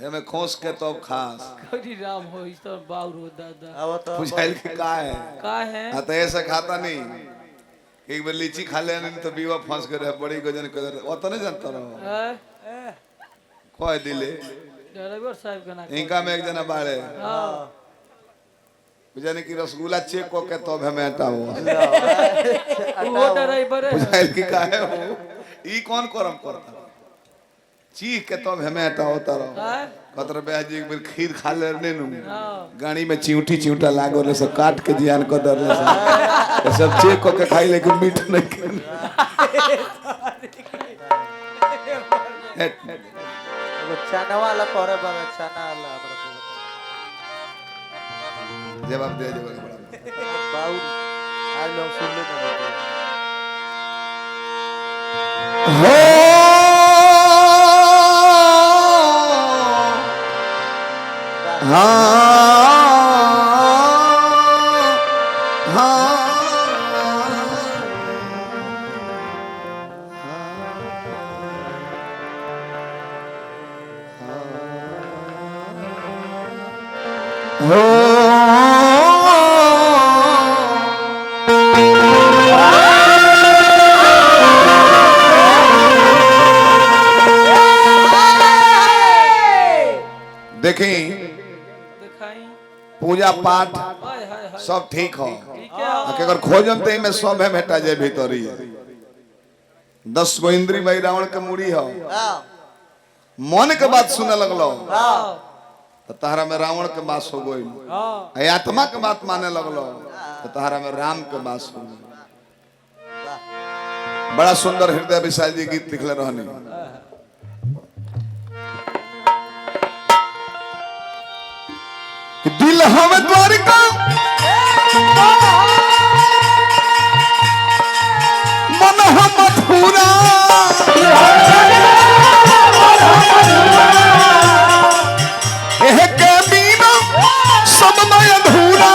हमें खोस के तो खास हरि राम हो इस तो बाउर हो दादा अब तो बुझाइल के का है तो ऐसा खाता नहीं एक बार लीची खा ले नहीं तो बीवा फंस गए बड़ी गजन कर वो तो नहीं जानता रहो कोई दिले ड्राइवर साहब का ना इनका में एक जना बाड़े हां बुझाने की रसगुल्ला चेक को के तो हमें हटाओ वो ड्राइवर है बुझाइल की का है वो ई कौन करम करता चीख के तो हमें हटाओ तारो कतर बेजी एक बार खीर खा ले ने नु गाड़ी में चिऊटी चिऊटा लागो ले सब काट के जियान को दर ले सब चेक को के खाई लेकिन मीठ नहीं चना वाला करे बड़ा चना वाला जवाब दे दे बड़ा बाऊ आज लोग सुन ले हो देखें पूजा पाठ सब ठीक हो अगर खोजम तो में सब है भेटा जाए भीतरी 10 गो इंद्री भाई रावण के मुड़ी हो मन के बात सुने लगलो तो तहरा में रावण के बात हो गई आत्मा के बात माने लगलो तो तहरा में राम के बात हो गई बड़ा सुंदर हृदय विशाल जी गीत लिखले रहनी दिल हमें द्वारिका मन हम मथुरा के बिना सब मैं अधूरा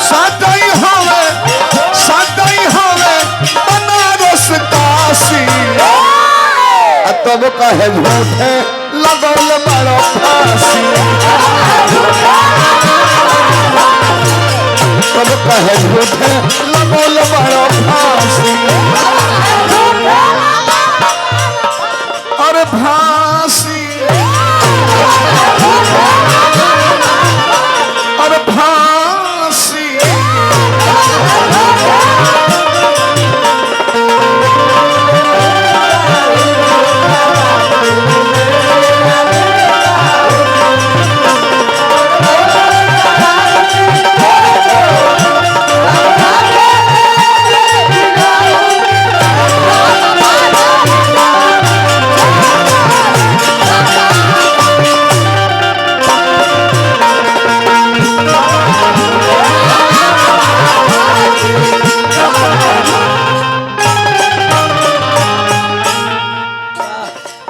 सदाई हवे बनारस काशी तब कहे झूठे लगौल बड़ो फांसी तब कहे झूठे लगौल बड़ो फांसी अरे फांसी अरे फांसी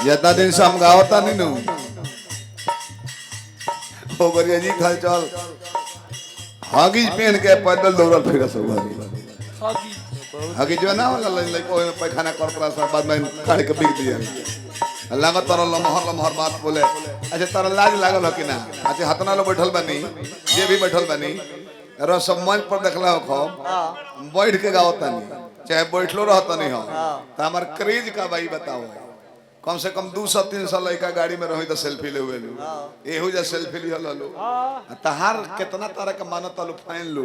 जितना दिन से हम गावता नहीं नु हो बरिया जी खल चल हगीज पहन के पैदल दौड़ल फिर सब हगीज जो ना वाला लइको में पैखाना कर पड़ा सब बाद में काट के बिक दिया लागत तर लमहर बात बोले अच्छा तर लाज लागल हो कि ना अच्छा हतना लो बैठल बनी जे भी बैठल बनी रो सब मंच पर देखला हो खो बैठ के गावता नहीं चाहे बैठलो रहता नहीं हो तो हमार क्रेज का भाई बताओ कम से कम 200-300 लड़का गाड़ी में रही तो सेल्फी ले हुए एहू जा सेल्फी लिया लो तहार कितना तरह का मानत लो फाइन लो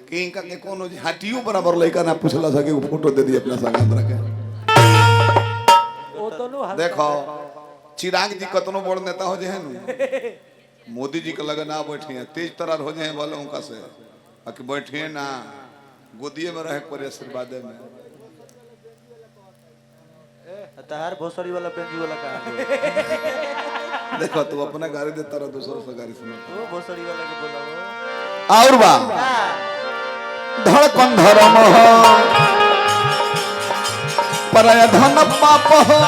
कि इनका के कोनो हटियो बराबर लड़का ना पूछला सके वो फोटो दे दी अपना संग हमरा के ओ तो नु देखो चिराग जी कतनो बड़ नेता हो जे है मोदी जी के लगे ना बैठिए तेज तरार हो जाए वाले उनका से कि बैठिए ना गोदिए में रहे पर आशीर्वाद में तहार भोसड़ी वाला पेंजी वाला कहां देखो तू अपना गाड़ी देता रहा दूसरों से गाड़ी सुना वो भोसड़ी वाला के बोला और बा धड़कन धर्म हो परय धन पाप हो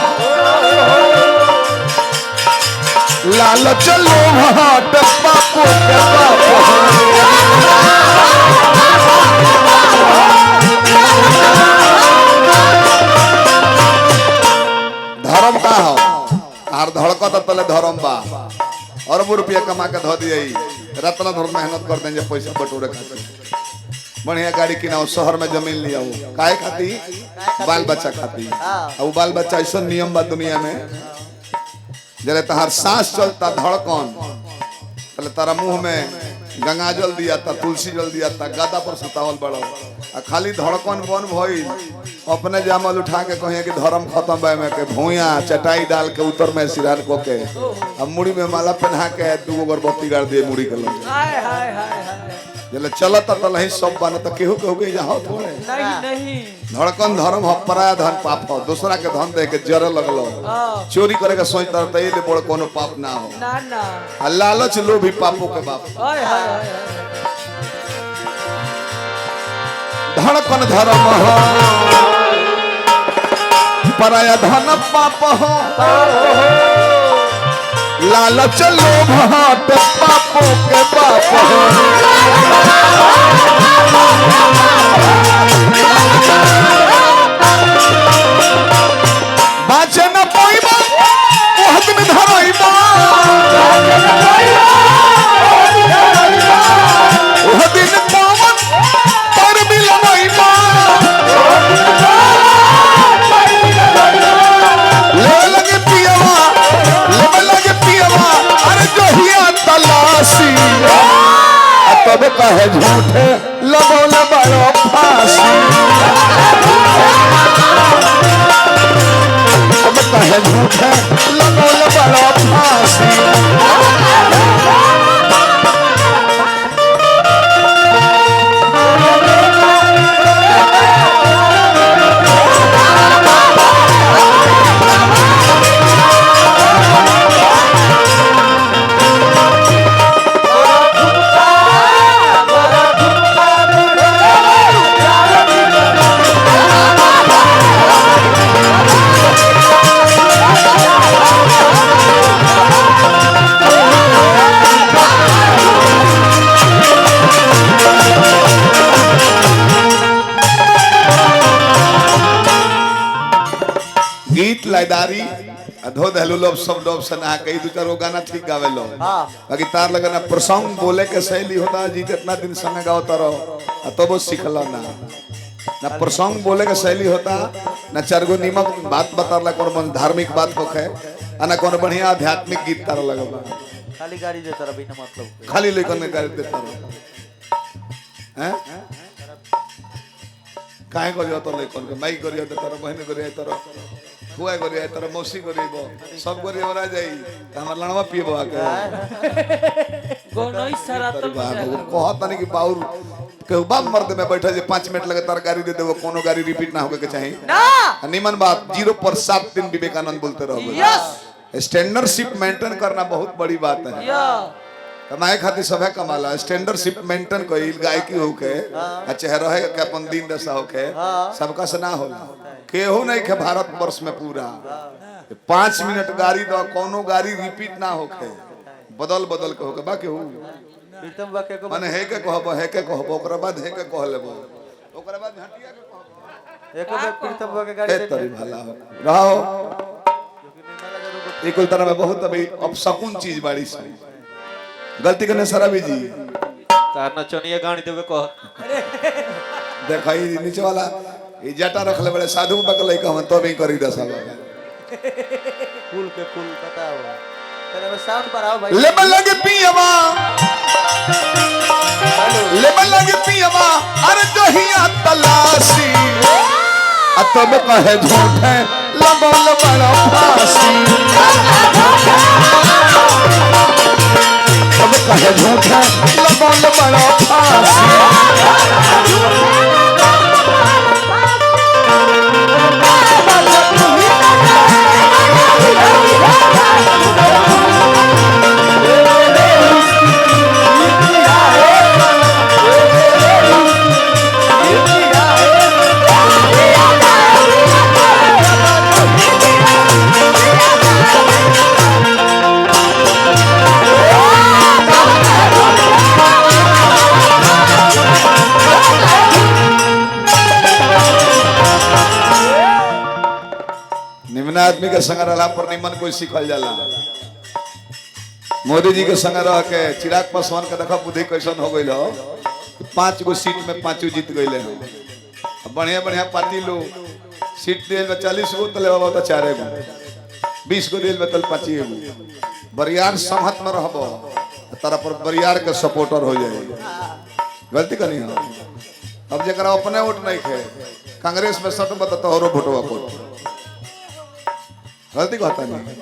लालच लोभ हट पाप के पाप हो तले धर्म बा अरबों रुपया कमा के धो दिए रत्न धर मेहनत कर दें पैसा बटोरे खातिर बढ़िया गाड़ी किनाओ शहर में जमीन लिया काहे खाती बाल बच्चा खाती अब बाल बच्चा ऐसा नियम बा दुनिया में जरे तहार सांस चलता धड़कन पहले तारा मुंह में गंगा जल दिया था तुलसी जल दिया था गदा पर सुतावल बड़ो आ खाली धड़कन बन भइल अपने जामल उठा के कहिए कि धर्म खत्म बा में के भूया चटाई डाल के उतर में सिरार को के अब मुड़ी में माला पहना के दूगो अगरबत्ती गाड़ दिए मुड़ी के लगे हाय हाय हाय हाय जले चलत त नहीं सब बन त केहू केहू के जाओ थोड़े नहीं नहीं धड़कन धर्म हो पराया धन पाप हो दूसरा के धन दे के जरे लगलो हाँ चोरी करे के सोचता त ये बड़ कोनो पाप ना हो ना ना आ लालच लोभ भी पापों के बाप हाय हाय हाय धड़कन धर्म हो पराया धन पाप हो लालच लोभ हट पापों के बाप हो बाचे न पाइबा ओह दिन धरइबा ओह दिन पावन पर मिलनइबा ले लगे पियवा ले लगे पियवा अरे जोहिया तलाशी तब कहे झूठे लगोल बड़ो फांसी तब कहे झूठे लगोल बड़ो फांसी गीत लाइदारी अधो दहलू लोग सब डोब से नहा कई दो चारो गाना ठीक गावे लो बाकी तार लगना प्रसंग बोले के शैली होता जी इतना दिन संग गाओता रहो तो वो सीखला ना प्रसंग बोले के शैली होता ना चारगो निमक बात बताला कौन धार्मिक बात होखे ना कौन बढ़िया आध्यात्मिक गीत तार लगला खाली गाड़ी देता रहा बिना मतलब खाली लेकर में गाड़ी देता रहो हैं काहे करियो तो लेकर के माई करियो तो तार बहन करियो तार हुआ करियो तार मौसी करियो सब करियो रह जाई त हमर लड़वा पिएबो आके गोनोई सरातन कहत नहीं कि बाउर केहू बाप मर्द में बैठे जे 5 मिनट लगे तार गाड़ी दे देबो कोनो गाड़ी रिपीट ना होके के चाहिए ना निमन बात 0 पर 7 दिन विवेकानंद बोलते रहो यस स्टैंडर्डशिप मेंटेन करना बहुत बड़ी बात है या कमाए खातिर सब है कमाला स्टैंडर्डशिप मेंटेन कोई गायकी होके अच्छा रहे के अपन दिन दशा होके सबका से ना होला केहू नहीं के भारत वर्ष में पूरा 5 मिनट गाड़ी दो कोनो गाड़ी रिपीट ना होके बदल बदल के होके बाकी हो प्रीतम बा के को माने हे के कहबो ओकरा बाद हे के कह लेबो ओकरा बाद हटिया के कहबो एको बार प्रीतम बा के गाड़ी ए दे तरी भला हो रहो एक कुल तरह में बहुत अभी अब शकुन चीज बाड़ी से गलती करने सारा भी जी तार नचनिया गाड़ी देवे कह देखा ई नीचे वाला ई जटा रख ले बड़े साधु बक लई कहम तो भी करी दस कुल के कुल बताओ तेरे में साउंड बढ़ाओ भाई ले लगे पियवा ले लगे पियवा अरे जोहिया तलाशी अतब कहे झूठे लगोल बड़ा फांसी अब कहे झूठे लगोल बड़ा फांसी निम्न आदमी के संग रहला पर निमन कोई सिखल जाला मोदी जी के संग रह के चिराग पासवान के देखा बुद्धि कैसन हो गई हो 5 गो सीट में 5 जीत गए हो बढ़िया बढ़िया पार्टी लोग सीट दिल में 40 गो तले बाबा तो 4 गो 20 गो दिल में तल 5 गो बरियार संहत में रहबो तारा पर बरियार के सपोर्टर हो जाए गलती करनी हो अब जरा अपने वोट नहीं खे कांग्रेस में सट बता तोहरो वोटवा कोट गलती कहता नहीं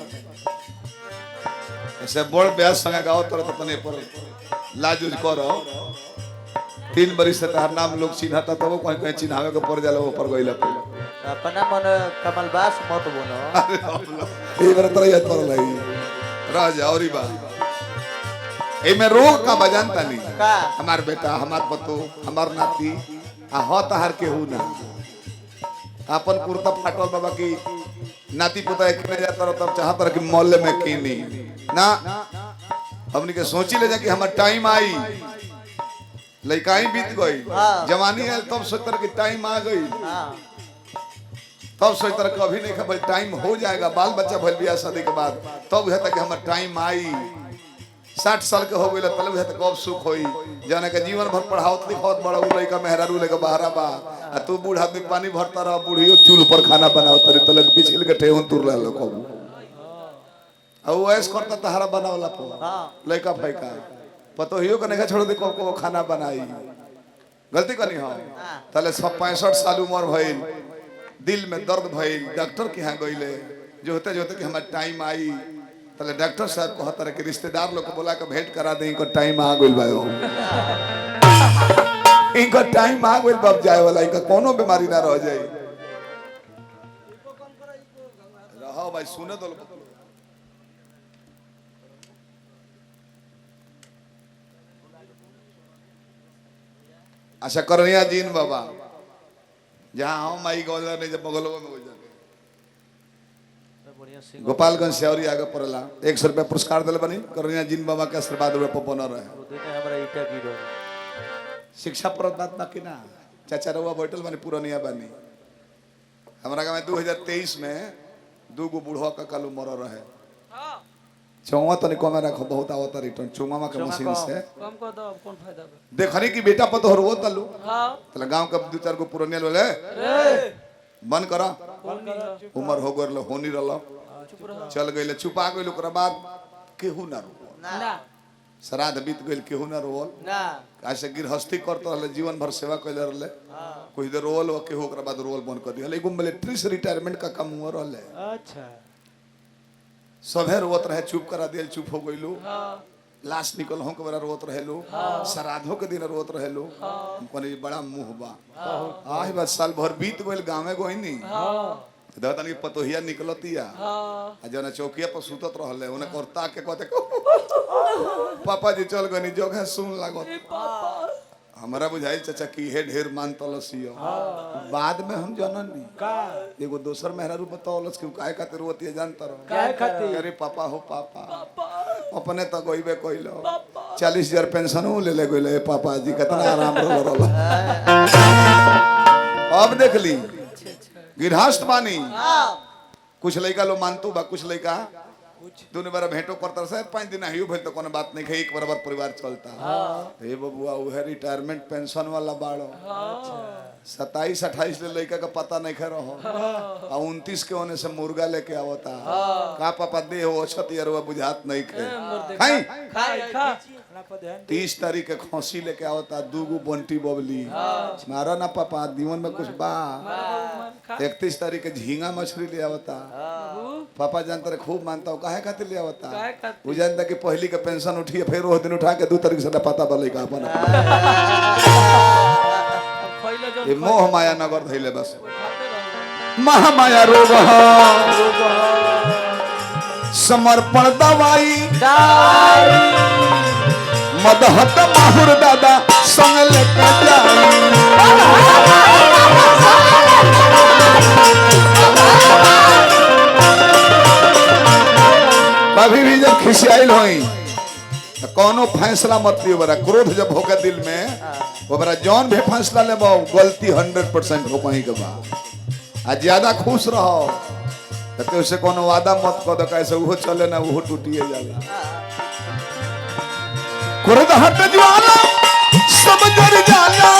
ऐसे बोल ब्यास संग गाओ तरह तने पर लाजूज करो 3 बरिस से तार नाम लोग चिन्हता तब तो कहीं कहीं चिन्हावे के पर जाला ऊपर गइला पहले अपना मन कमलबास मत बोलो ए बार तरह याद पर लाई राजा औरी बा ए में रोग का बजानता नहीं का हमार बेटा हमार पतो हमार नाती आ हो तहार के हु ना अपन कुर्ता फाटल बाबा की नाती पोता एकने जाता रह तब चाहत रह कि मोहल्ले में कीनी ना हमनी के सोची ले जा कि हमार टाइम आई लइकाई बीत गई जवानी आयल तब सोचतर कि टाइम आ गई हां तब सोचतर कभी नहीं खबर टाइम हो जाएगा बाल बच्चा भइल बियाह शादी के बाद तब है तक हमार टाइम आई 60 साल के हो गइल तब है तक अब सुख होई जाने के जीवन भर पढ़ावत लिखावत बड़ा उ लइका मेहरारू लेके बहारा बा आ तू बूढ़ा आदमी पानी भरता रह बूढ़ियो चूल्ह पर खाना बनावत तरी तलक बिछिल के ठेहुन तुर ला को अब ऐस करता तहारा बनावला पो हां लइका फैका पतो हियो के नहीं छोड़ दे को खाना बनाई गलती करनी हो तले 65 साल उम्र भइल दिल में दर्द भइल डॉक्टर के यहाँ गइले जो होते कि हमार टाइम आई तले डॉक्टर साहब कहत रहे कि रिश्तेदार लोग को बुला के भेंट करा दे इनको टाइम आ गइल बा इनको टाइम आ गइल बाप जाए वाला इनका कोनो बीमारी ना रह जाए रहो भाई सुने दो अच्छा करनिया जीन बाबा जहाँ हम माई गोलर नहीं जब बगलवा में हो जाते बढ़िया सिंग गोपालगंज से और आगे पड़ेला 100 रुपया पुरस्कार दिल बनी करनिया जीन बाबा के आशीर्वाद रुपये बना रहे देने हमरा ईटा गिरो शिक्षा पर बात बाकी ना चाचा रउआ बैठल बनी पुरनिया बनी हमारा गाँव में 2023 में 2 गो बूढ़वा का कल मर रहे चौवा तो निको में रखो बहुत आवत रिटर्न चौवा के मशीन से कम कर दो अब कौन फायदा बा देखनी कि बेटा पतो रो तलू हां तले गांव के 2-4 गो पुरनिया लोले बंद करा कौन नहीं उम्र हो गल होनी रहल चुप रहो चल गइले छुपा गइल ओकरा बाद केहू ना रो ना श्राद्ध बीत गइल केहू ना रोल ना ऐसे गृहस्थी करते रहले जीवन भर सेवा कैले रहले कोई देर रोल हो केहू ओकरा बाद रोल बंद कर दिया एगो मिलिट्री से रिटायरमेंट का काम हुआ रहले अच्छा सभे रोत रहे चुप करा दियल चुप हो गइलू हां लाश निकल हो के बड़ा रोत रहेलू श्राद्धों के दिन रोत रहेलू कोनी बड़ा मुंह बा आही बात साल भर बीत गइल गांवे गोइनी हां दादानी पतोहिया निकलतिया हां आ जना चौकिया पर सुतत रहले ओने करता के कहते पापा जी चल गनी जोगे सुन लागत पापा हमरा बुझाई चाचा की हे ढेर मान तलसियो बाद में हम जननी का एगो दोसर मेहरारू बतावलस कि काहे खातिर रोतिया जानता रहो काहे खातिर अरे पापा हो पापा पापा अपने तो गइबे कइलो 40,000 पेंशन ले ले गइले पापा जी कितना आराम रहल अब देख ली गृहस्थ बानी कुछ लइका लो मानतू बा कुछ लइका दोनों बार भेंटो करता शायद 5 दिन हियो भेल तो कोनो बात नहीं है एक बराबर परिवार चलता हे बबुआ उहे रिटायरमेंट पेंशन वाला बाड़ो 27-28 ले लइका का पता नहीं खे रहो आ 29 के ओने से मुर्गा लेके आवता का पापा दे हो छत यारवा बुझात नहीं खे खाई खा खा 30 तारीख के खौसी लेके आवता 2 गो बंटी बबली मारा ना पापा दीवन में कुछ बा 31 तारीख के झींगा मछली ले आवता पापा जानता रहे खूब मानता हूँ काहे खातिर ले आवता काहे खातिर? वो जानता कि पहली के पेंशन उठी फिर वो दिन उठा के 2 तारीख से पता बले का अपन खइले जो ये मोह माया नगर धइले बस खाते रहो महामाया रोग समर्पण दवाई मदहत माहुर दादा संग लेके कभी भी जब खिसियाइल होई तो कोनो फैसला मत लियो बरा क्रोध जब होके दिल में वो बरा जौन भी फैसला लेबो गलती 100% हो कहीं के बा आ ज्यादा खुश रहो तो से कोनो वादा मत कर दो कैसे वो चले ना वो टूटिए जाला क्रोध हट ज्वाला सब जर जाला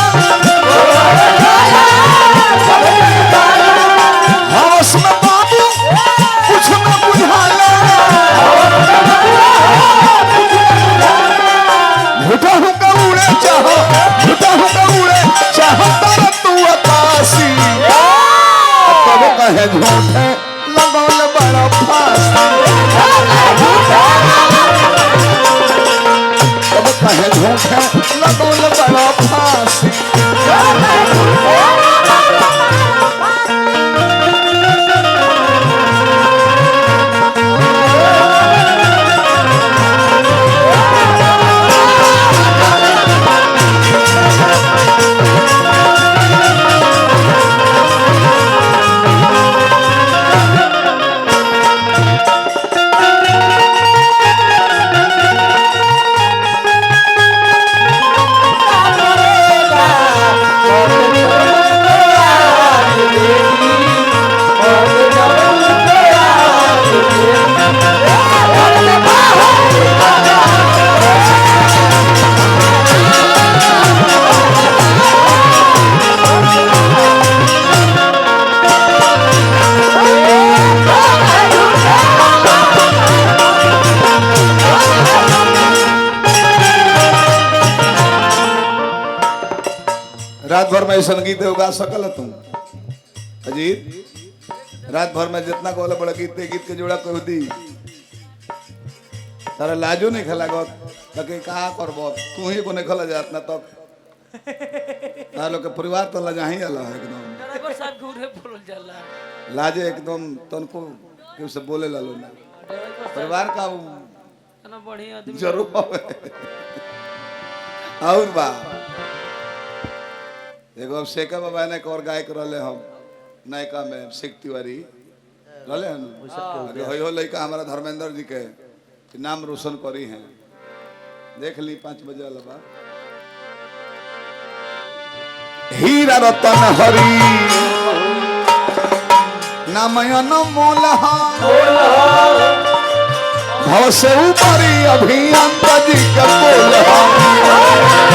हवस में बाबू कुछ न बुझाला झूठा हूँ का उड़े चाहो झूठा हूँ का उड़े चाहो तारा तू आकाशी तब कहे झूठे लगौल बड़ा फांसी तब कहे झूठे लगौल बड़ा फांसी रात भर में संगीत उगा सकल तुम अजीत रात भर में जितना कहले बड़ा गीत के जोड़ा कह दी तारा लाजो नहीं खेला गो तके का करबो तू ही को नहीं खेला जात ना तब तार लोग के परिवार तो लजा ही अला एकदम ड्राइवर साहब घूरे बोल जाला लाजे एकदम तनको केहू से बोले लालो ना ड्राइवर परिवार का साहब ना बढ़िया आदमी जरूर होवे। और बा एगो अब शेखर बाबा ने एक और गायक रहले हम नायका में शेख तिवारी रहले हन अरे होय हो लइका हमारा धर्मेंद्र जी के नाम रोशन करी हैं देख ली 5 बजे वाला बा हीरा रतन हरी नामयन मोलहा भव से ऊपरी अभियंता जी का बोलहा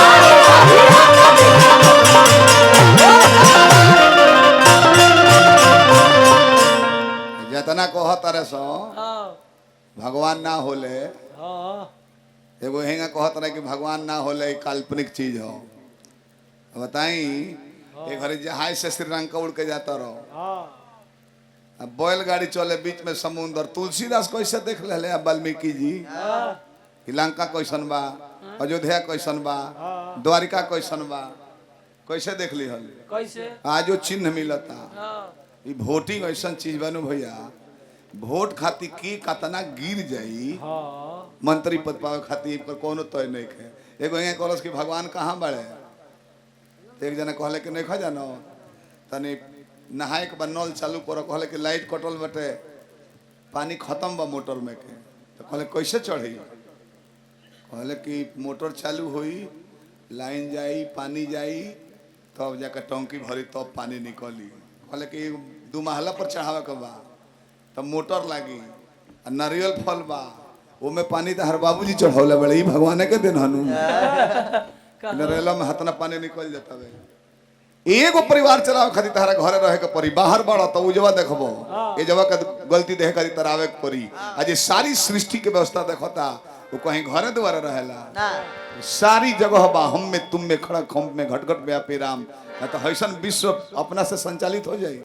जितना कह तारे सो हां भगवान ना होले हां एगो हेंगा कहत रहे कि भगवान ना होले ई काल्पनिक चीज हो बताई एक घड़ी जहाज से श्रीलंका उड़ के जाता रहो हां अब बैलगाड़ी चले बीच में समुद्र तुलसीदास कैसे देख ले अब वाल्मीकि जी कि लंका कैसन बा अयोध्या कैसन बा द्वारिका कैसन बा कैसे देख ली हल कैसे आज वो चिन्ह मिलता हां ई वोटिंग ऐसा चीज बनू भैया वोट खातिर की कतना गिर जाई हां मंत्री पद पावे खातिर पर कोनो तय नहीं है एगो यहाँ कहलस कि भगवान कहाँ बड़े तो एक जना कहले कि नहीं खा जानो तनी नहाए के बाद नल चालू करो कहले कि लाइट कटल बटे पानी खत्म बा मोटर में के तो कहले कैसे चढ़ी कहले कि मोटर चालू हुई लाइन जाई पानी जाई तब जाकर टंकी भरी तब पानी निकली कहले कि 2 महला पर चढ़ावे के बा तब मोटर लागी आ नारियल फल बा ओमे पानी तो हर बाबूजी चढ़ौले बड़े ई भगवान के दिन हनु नारियल में हतना पानी निकल जाता है एगो परिवार चलावे खातिर तारा घरे रहे के परी बाहर बड़ा तो उजवा देखबो ए जवा के गलती देखे खातिर तरावे के परी आज ये सारी सृष्टि के व्यवस्था देखता वो कहीं घरे द्वारा रहेला ना सारी जगह बा हम में तुम में खड़ा खम में घट घट व्यापी राम तो हैसन विश्व अपना से संचालित हो जाए।